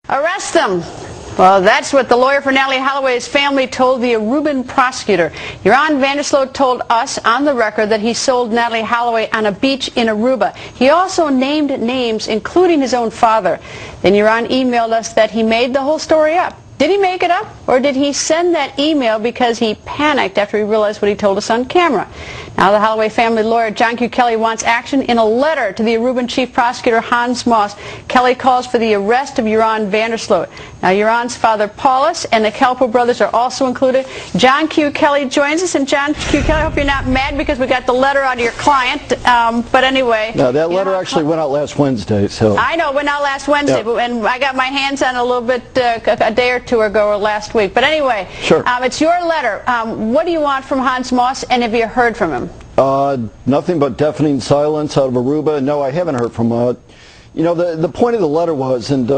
Arrest them. Well, that's what the lawyer for Natalee Holloway's family told the Aruban prosecutor. Aruban Vandersloot told us on the record that he sold Natalee Holloway on a beach in Aruba. He also named names, including his own father. Then Aruban emailed us that he made the whole story up. Did he make it up, or did he send that email because he panicked after he realized what he told us on camera? Now the Holloway family lawyer, John Q. Kelly, wants action in a letter to the Aruban chief prosecutor, Hans Moss. Kelly calls for the arrest of Aruban Vandersloot. Now Aruban's father, Paulus, and the Kelpo brothers are also included. John Q. Kelly joins us, and John Q. Kelly, I hope you're not mad because we got the letter out of your client, but anyway. No, that letter actually went out last Wednesday. So I know, it went out last Wednesday, yeah. And I got my hands on it a little bit a day or two ago or last week. But anyway, sure. It's your letter. What do you want from Hans Moss, and have you heard from him? Nothing but deafening silence out of Aruba. No, I haven't heard from you know, the point of the letter was, and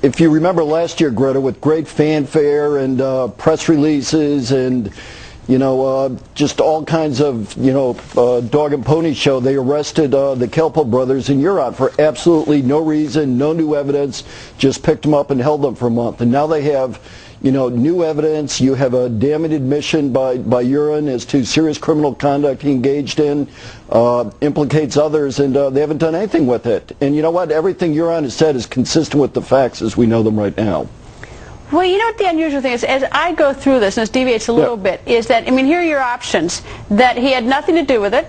if you remember last year, Greta, with great fanfare and press releases and, you know, just all kinds of, you know, dog and pony show, they arrested the Kelpo brothers in Huron for absolutely no reason, no new evidence, just picked them up and held them for a month. And now they have, you know, new evidence. You have a damning admission by Huron as to serious criminal conduct he engaged in, implicates others, and they haven't done anything with it. And you know what? Everything Huron has said is consistent with the facts as we know them right now. Well, you know what the unusual thing is, as I go through this, and this deviates a little bit, is that, I mean, here are your options. That he had nothing to do with it,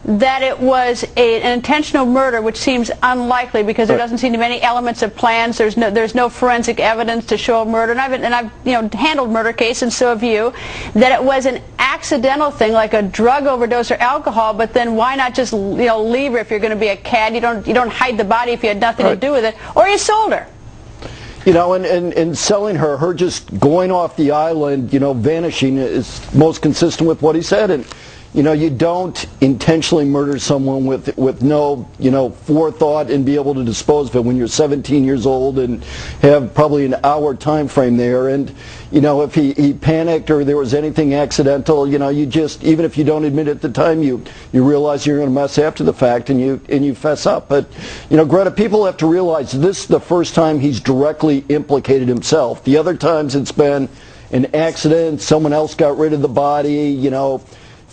that it was an intentional murder, which seems unlikely because there doesn't seem to be any elements of plans. There's no forensic evidence to show a murder, and I've you know, handled murder cases, and so have you. That it was an accidental thing, like a drug overdose or alcohol, but then why not just, you know, leave her if you're going to be a cad? You don't hide the body if you had nothing to do with it, or you sold her. You know, and selling her just going off the island, you know, vanishing is most consistent with what he said. And, you know, you don't intentionally murder someone with no, you know, forethought and be able to dispose of it when you're 17 years old and have probably an hour time frame there. And, you know, if he panicked or there was anything accidental, you know, you just, even if you don't admit at the time, you realize you're going to mess after the fact and you fess up. But, you know, Greta, people have to realize this is the first time he's directly implicated himself. The other times it's been an accident, someone else got rid of the body, you know.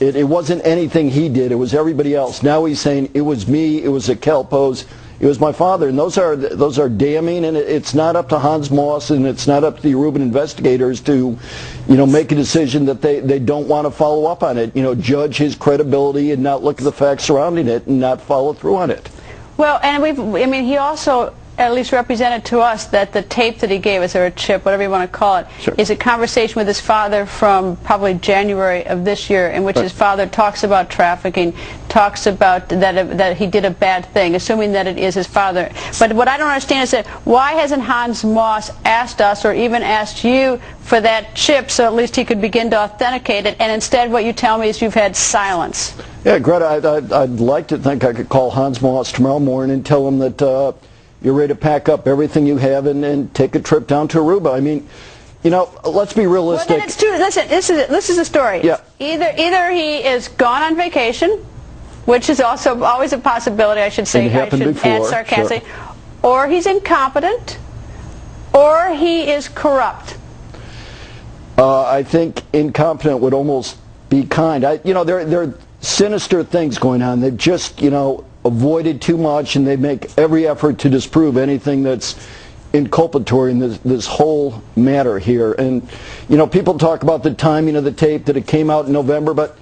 It wasn't anything he did. It was everybody else. Now he's saying it was me. It was the Kelpos. It was my father. And those are damning. And it's not up to Hans Moss and it's not up to the Aruban investigators to, you know, make a decision that they don't want to follow up on it. You know, judge his credibility and not look at the facts surrounding it and not follow through on it. Well, and I mean, he also at least represented to us that the tape that he gave us, or a chip, whatever you want to call it, is a conversation with his father from probably January of this year, in which his father talks about trafficking, talks about that he did a bad thing, assuming that it is his father. But what I don't understand is that why hasn't Hans Moss asked us or even asked you for that chip so at least he could begin to authenticate it, and instead what you tell me is you've had silence? Yeah, Greta, I'd like to think I could call Hans Moss tomorrow morning and tell him that you're ready to pack up everything you have and take a trip down to Aruba. I mean, you know, let's be realistic. Well, then it's true. Listen, this is the story. Yeah. Either he is gone on vacation, which is also always a possibility, I should say. It happened before, add sarcastically, or he's incompetent, or he is corrupt. I think incompetent would almost be kind. You know, there are sinister things going on. They've just, you know, avoided too much, and they make every effort to disprove anything that's inculpatory in this whole matter here. And, you know, people talk about the timing of the tape, that it came out in November, but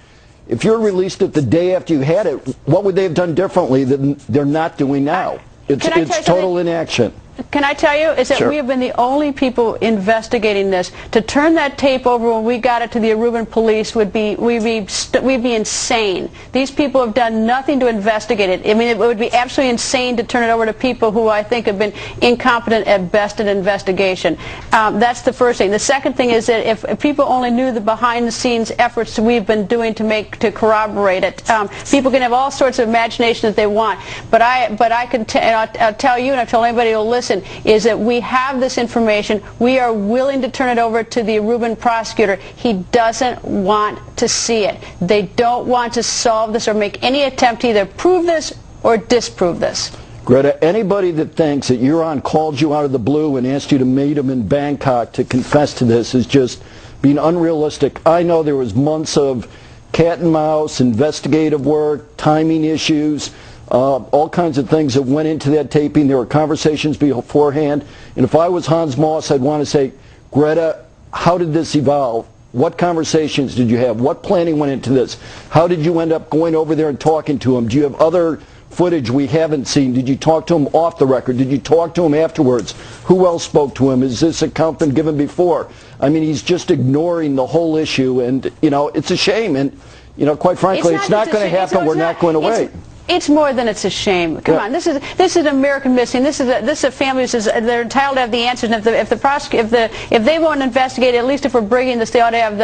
if you're released it the day after you had it, what would they have done differently than they're not doing now? It's total inaction. Can I tell you, is that we have been the only people investigating this. To turn that tape over when we got it to the Aruban police we'd be insane. These people have done nothing to investigate it. I mean, it would be absolutely insane to turn it over to people who I think have been incompetent at best at investigation. That's the first thing. The second thing is that if people only knew the behind-the-scenes efforts we've been doing to corroborate it, people can have all sorts of imagination that they want. But I can I'll tell you, and I've told anybody who will listen, is that we have this information. We are willing to turn it over to the Aruban prosecutor. He doesn't want to see it. They don't want to solve this or make any attempt to either prove this or disprove this. Greta, anybody that thinks that Iran called you out of the blue and asked you to meet him in Bangkok to confess to this is just being unrealistic. I know there was months of cat and mouse, investigative work, timing issues, all kinds of things that went into that taping. There were conversations beforehand. And if I was Hans Moss, I'd want to say, Greta, how did this evolve? What conversations did you have? What planning went into this? How did you end up going over there and talking to him? Do you have other footage we haven't seen? Did you talk to him off the record? Did you talk to him afterwards? Who else spoke to him? Is this account been given before? I mean, he's just ignoring the whole issue, and, you know, it's a shame. And, you know, quite frankly, it's not going to happen. We're not going away. It's more than it's a shame. Come on, this is an American missing. This is a family who says they're entitled to have the answers. And if they won't investigate, at least if we're bringing this, they ought to have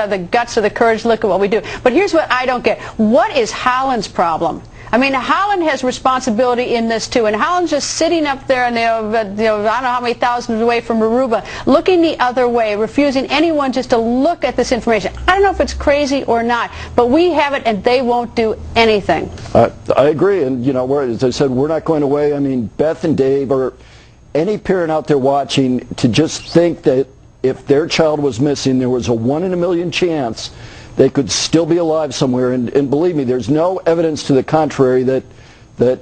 the guts or the courage to look at what we do. But here's what I don't get: what is Holland's problem? I mean, Holland has responsibility in this too, and Holland's just sitting up there, and I don't know how many thousands away from Aruba, looking the other way, refusing anyone just to look at this information. I don't know if it's crazy or not, but we have it, and they won't do anything. I agree, and you know, as I said, we're not going away. I mean, Beth and Dave, or any parent out there watching, to just think that if their child was missing, there was a 1 in a million chance they could still be alive somewhere, and believe me, there's no evidence to the contrary that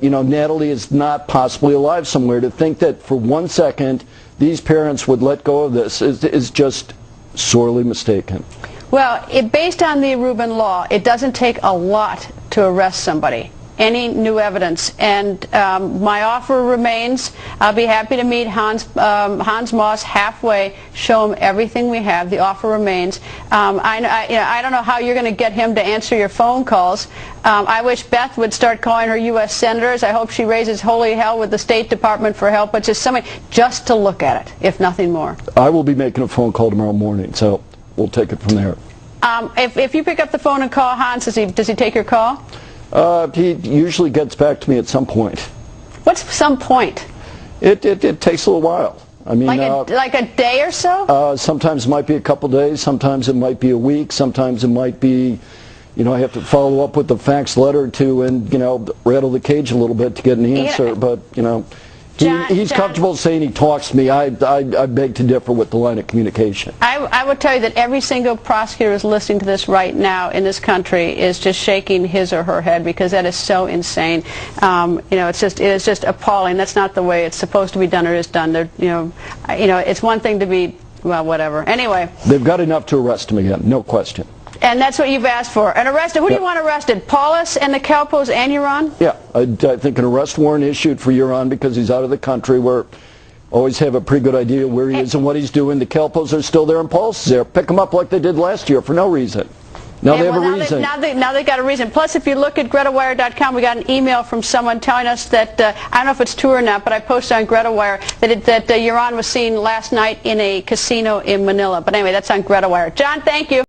you know, Natalee is not possibly alive somewhere. To think that for 1 second these parents would let go of this is just sorely mistaken. Well, based on the Aruban law, it doesn't take a lot to arrest somebody. Any new evidence, and my offer remains. I'll be happy to meet Hans Moss halfway, show him everything we have. The offer remains. I don't know how you're going to get him to answer your phone calls. I wish Beth would start calling her U.S. senators. I hope she raises holy hell with the State Department for help, but just somebody just to look at it, if nothing more. I will be making a phone call tomorrow morning, so we'll take it from there. If you pick up the phone and call Hans, does he take your call? He usually gets back to me at some point. What's some point? It takes a little while. I mean, like a day or so? Sometimes it might be a couple days. Sometimes it might be a week. Sometimes it might be, you know, I have to follow up with the fax letter or two and, you know, rattle the cage a little bit to get an answer. But, you know, he's comfortable saying he talks to me. I beg to differ with the line of communication. I would tell you that every single prosecutor who's listening to this right now in this country is just shaking his or her head, because that is so insane. You know, it is just appalling. That's not the way it's supposed to be done or is done. You know, it's one thing to be, well, whatever. Anyway, they've got enough to arrest him again, no question. And that's what you've asked for. And arrested, who do you want arrested? Paulus and the Kelpos and Iran? Yeah, I think an arrest warrant issued for Iran because he's out of the country. We always have a pretty good idea where he is and what he's doing. The Kelpos are still there and Paulus is there. Pick them up like they did last year for no reason. Now they have a reason. Now they got a reason. Plus, if you look at GretaWire.com, we got an email from someone telling us that, I don't know if it's true or not, but I posted on GretaWire that Iran was seen last night in a casino in Manila. But anyway, that's on GretaWire. John, thank you.